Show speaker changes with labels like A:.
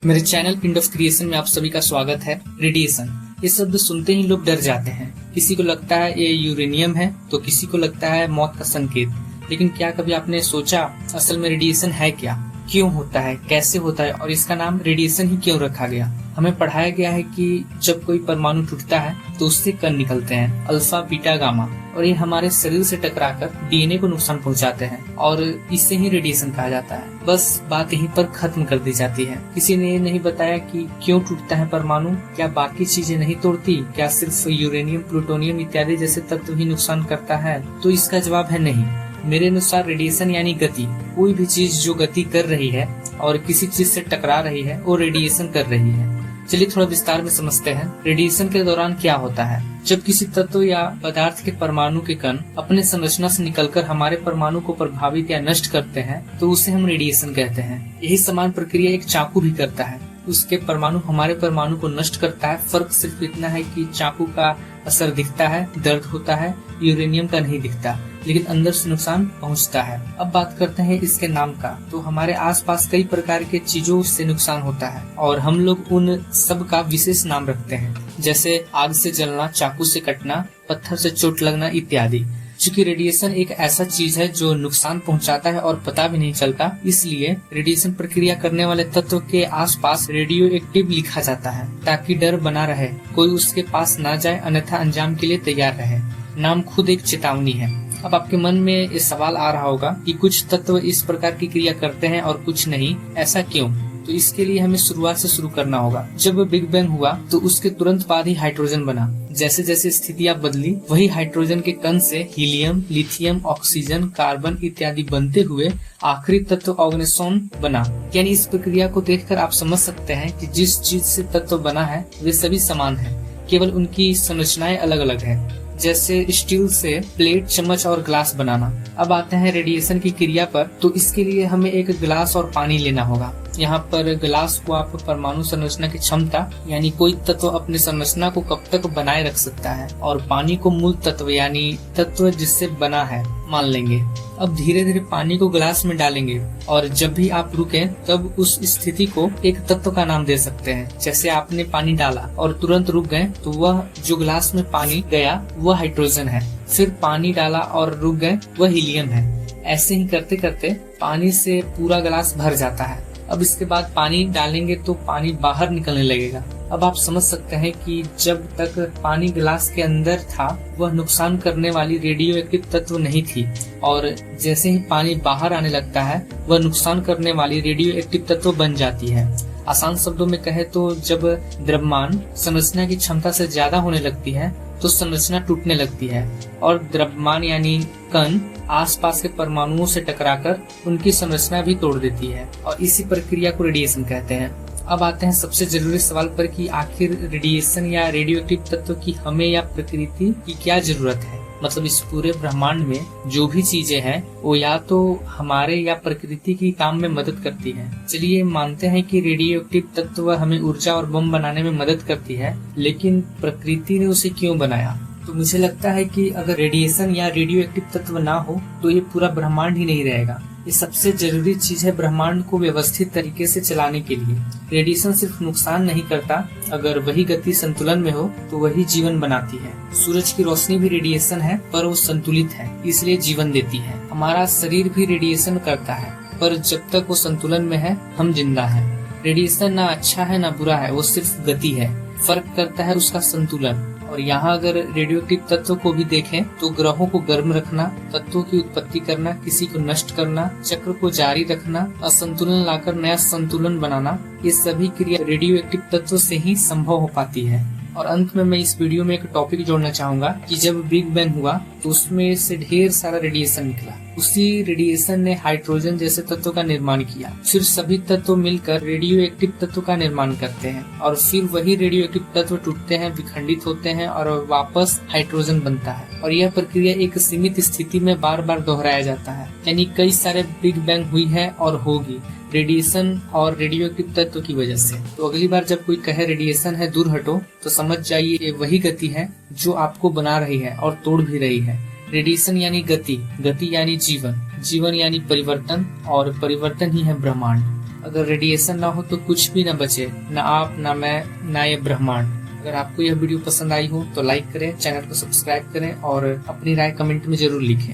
A: मेरे चैनल पिंड of creation में आप सभी का स्वागत है। रेडिएशन, ये शब्द सुनते ही लोग डर जाते हैं। किसी को लगता है ये यूरेनियम है, तो किसी को लगता है मौत का संकेत। लेकिन क्या कभी आपने सोचा असल में रेडिएशन है क्या, क्यों होता है, कैसे होता है और इसका नाम रेडिएशन ही क्यों रखा गया? हमें पढ़ाया गया है कि जब कोई परमाणु टूटता है तो उससे कण निकलते हैं, अल्फा बीटा गामा, और ये हमारे शरीर से टकराकर डीएनए को नुकसान पहुंचाते हैं और इसे ही रेडिएशन कहा जाता है। बस बात यहीं पर खत्म कर दी जाती है। किसी ने ये नहीं बताया कि क्यों टूटता है परमाणु, क्या बाकी चीजें नहीं तोड़ती, क्या सिर्फ यूरेनियम, प्लूटोनियम इत्यादि जैसे तत्व ही नुकसान करता है? तो इसका जवाब है नहीं। मेरे अनुसार रेडिएशन यानी गति। कोई भी चीज जो गति कर रही है और किसी चीज से टकरा रही है वो रेडिएशन कर रही है। चलिए थोड़ा विस्तार में समझते हैं रेडिएशन के दौरान क्या होता है। जब किसी तत्व या पदार्थ के परमाणु के कण अपने संरचना से निकलकर हमारे परमाणु को प्रभावित या नष्ट करते हैं तो उसे हम रेडिएशन कहते हैं। यही समान प्रक्रिया एक चाकू भी करता है। उसके परमाणु हमारे परमाणु को नष्ट करता है। फर्क सिर्फ इतना है कि चाकू का असर दिखता है, दर्द होता है, यूरेनियम का नहीं दिखता, लेकिन अंदर से नुकसान पहुंचता है। अब बात करते हैं इसके नाम का। तो हमारे आसपास कई प्रकार के चीजों से नुकसान होता है और हम लोग उन सब का विशेष नाम रखते हैं, जैसे आग से जलना, चाकू से कटना, पत्थर से चोट लगना इत्यादि। चूंकि रेडिएशन एक ऐसा चीज है जो नुकसान पहुंचाता है और पता भी नहीं चलता, इसलिए रेडिएशन प्रक्रिया करने वाले तत्व के आसपास रेडियो एक्टिव लिखा जाता है ताकि डर बना रहे, कोई उसके पास ना जाए, अन्यथा अंजाम के लिए तैयार रहे। नाम खुद एक चेतावनी है। अब आपके मन में ये सवाल आ रहा होगा कि कुछ तत्व इस प्रकार की क्रिया करते हैं और कुछ नहीं, ऐसा क्यों? तो इसके लिए हमें शुरुआत से शुरू करना होगा। जब बिग बैंग हुआ तो उसके तुरंत बाद ही हाइड्रोजन बना। जैसे जैसे स्थितियां बदली, वही हाइड्रोजन के कण से हीलियम, लिथियम, ऑक्सीजन, कार्बन इत्यादि बनते हुए आखिरी तत्व ऑर्गेनोसोन बना। यानी इस प्रक्रिया को देखकर आप समझ सकते हैं कि जिस चीज से तत्व बना है वे सभी समान है, केवल उनकी संरचनाएं अलग अलग है। जैसे स्टील से प्लेट, चम्मच और ग्लास बनाना। अब आते हैं रेडिएशन की क्रिया पर। तो इसके लिए हमें एक गिलास और पानी लेना होगा। यहाँ पर गिलास को आप परमाणु संरचना की क्षमता यानी कोई तत्व अपनी संरचना को कब तक बनाए रख सकता है, और पानी को मूल तत्व यानी तत्व जिससे बना है मान लेंगे। अब धीरे धीरे पानी को गिलास में डालेंगे और जब भी आप रुके तब उस स्थिति को एक तत्व का नाम दे सकते हैं। जैसे आपने पानी डाला और तुरंत रुक गए तो वह जो गिलास में पानी गया वह हाइड्रोजन है। फिर पानी डाला और रुक गए, वह हीलियम है। ऐसे ही करते करते पानी से पूरा गिलास भर जाता है। अब इसके बाद पानी डालेंगे तो पानी बाहर निकलने लगेगा। अब आप समझ सकते हैं कि जब तक पानी गिलास के अंदर था वह नुकसान करने वाली रेडियो एक्टिव तत्व नहीं थी, और जैसे ही पानी बाहर आने लगता है वह नुकसान करने वाली रेडियो एक्टिव तत्व बन जाती है। आसान शब्दों में कहे तो जब द्रव्यमान संरचना की क्षमता से ज्यादा होने लगती है तो संरचना टूटने लगती है और द्रव्यमान यानी कण आसपास के परमाणुओं से टकराकर उनकी संरचना भी तोड़ देती है, और इसी प्रक्रिया को रेडिएशन कहते हैं। अब आते हैं सबसे जरूरी सवाल पर कि आखिर रेडिएशन या रेडियो एक्टिव तत्व की हमें या प्रकृति की क्या जरूरत है। मतलब इस पूरे ब्रह्मांड में जो भी चीजें हैं वो या तो हमारे या प्रकृति की काम में मदद करती है। चलिए मानते हैं कि रेडियो एक्टिव तत्व हमें ऊर्जा और बम बनाने में मदद करती है, लेकिन प्रकृति ने उसे क्यों बनाया? तो मुझे लगता है कि अगर रेडिएशन या रेडियो एक्टिव तत्व ना हो तो ये पूरा ब्रह्मांड ही नहीं रहेगा। ये सबसे जरूरी चीज है ब्रह्मांड को व्यवस्थित तरीके से चलाने के लिए। रेडिएशन सिर्फ नुकसान नहीं करता, अगर वही गति संतुलन में हो तो वही जीवन बनाती है। सूरज की रोशनी भी रेडिएशन है, पर वो संतुलित है इसलिए जीवन देती है। हमारा शरीर भी रेडिएशन करता है, पर जब तक वो संतुलन में है हम जिंदा है। रेडिएशन ना अच्छा है ना बुरा है, वो सिर्फ गति है। फर्क करता है उसका संतुलन। और यहाँ अगर रेडियो एक्टिव तत्व को भी देखें तो ग्रहों को गर्म रखना, तत्वों की उत्पत्ति करना, किसी को नष्ट करना, चक्र को जारी रखना, असंतुलन लाकर नया संतुलन बनाना, ये सभी क्रिया रेडियो एक्टिव तत्व से ही संभव हो पाती है। और अंत में मैं इस वीडियो में एक टॉपिक जोड़ना चाहूंगा कि जब बिग बैंग हुआ तो उसमें से ढेर सारा रेडिएशन निकला। उसी रेडिएशन ने हाइड्रोजन जैसे तत्व का निर्माण किया। फिर सभी तत्व मिलकर रेडियो एक्टिव तत्व का निर्माण करते हैं और फिर वही रेडियो एक्टिव तत्व टूटते हैं, विखंडित होते हैं और वापस हाइड्रोजन बनता है। और यह प्रक्रिया एक सीमित स्थिति में बार बार दोहराया जाता है। यानी कई सारे बिग बैंग हुई है और होगी रेडिएशन और रेडियो एक्टिव तत्व की वजह से। तो अगली बार जब कोई कहे रेडिएशन है दूर हटो तो समझ जाइए ये वही गति है जो आपको बना रही है और तोड़ भी रही है। रेडिएशन यानी गति, गति यानी जीवन, जीवन यानी परिवर्तन और परिवर्तन ही है ब्रह्मांड। अगर रेडिएशन ना हो तो कुछ भी ना बचे, ना आप, ना मैं, ना ये ब्रह्मांड। अगर आपको यह वीडियो पसंद आई हो तो लाइक करें, चैनल को सब्सक्राइब करें और अपनी राय कमेंट में जरूर लिखें।